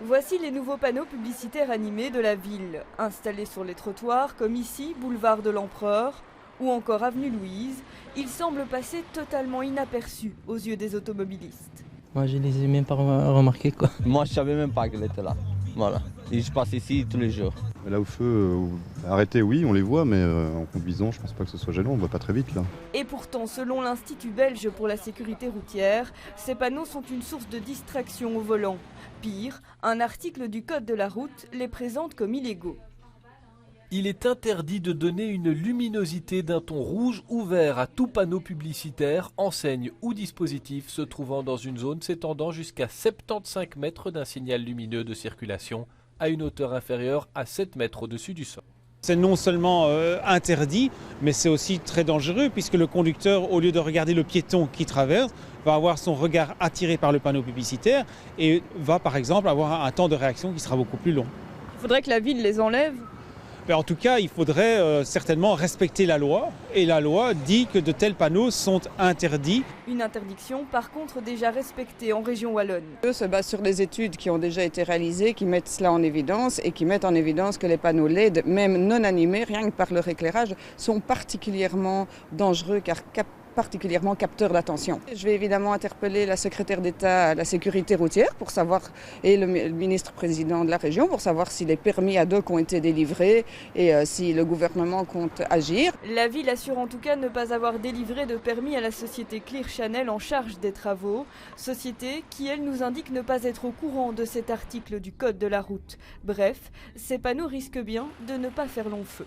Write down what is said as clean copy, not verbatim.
Voici les nouveaux panneaux publicitaires animés de la ville, installés sur les trottoirs comme ici, boulevard de l'Empereur ou encore avenue Louise. Ils semblent passer totalement inaperçus aux yeux des automobilistes. Moi, je les ai même pas remarqués, quoi. Moi, je savais même pas qu'elle était là. Voilà. Et je passe ici tous les jours. Là au feu, arrêtés, oui, on les voit, mais en conduisant, je pense pas que ce soit gênant, on va pas très vite là. Et pourtant, selon l'Institut belge pour la sécurité routière, ces panneaux sont une source de distraction au volant. Pire, un article du Code de la route les présente comme illégaux. Il est interdit de donner une luminosité d'un ton rouge ou vert à tout panneau publicitaire, enseigne ou dispositif se trouvant dans une zone s'étendant jusqu'à 75 mètres d'un signal lumineux de circulation à une hauteur inférieure à 7 mètres au-dessus du sol. C'est non seulement interdit, mais c'est aussi très dangereux puisque le conducteur, au lieu de regarder le piéton qui traverse, va avoir son regard attiré par le panneau publicitaire et va par exemple avoir un temps de réaction qui sera beaucoup plus long. Il faudrait que la ville les enlève. Mais en tout cas, il faudrait certainement respecter la loi et la loi dit que de tels panneaux sont interdits. Une interdiction par contre déjà respectée en région wallonne. Eux se basent sur des études qui ont déjà été réalisées, qui mettent cela en évidence et qui mettent en évidence que les panneaux LED, même non animés, rien que par leur éclairage, sont particulièrement dangereux car particulièrement capteurs d'attention. Je vais évidemment interpeller la secrétaire d'État à la sécurité routière pour savoir, et le ministre-président de la région pour savoir si les permis ad hoc ont été délivrés et si le gouvernement compte agir. La ville assure en tout cas ne pas avoir délivré de permis à la société Clear Channel en charge des travaux, société qui elle nous indique ne pas être au courant de cet article du Code de la route. Bref, ces panneaux risquent bien de ne pas faire long feu.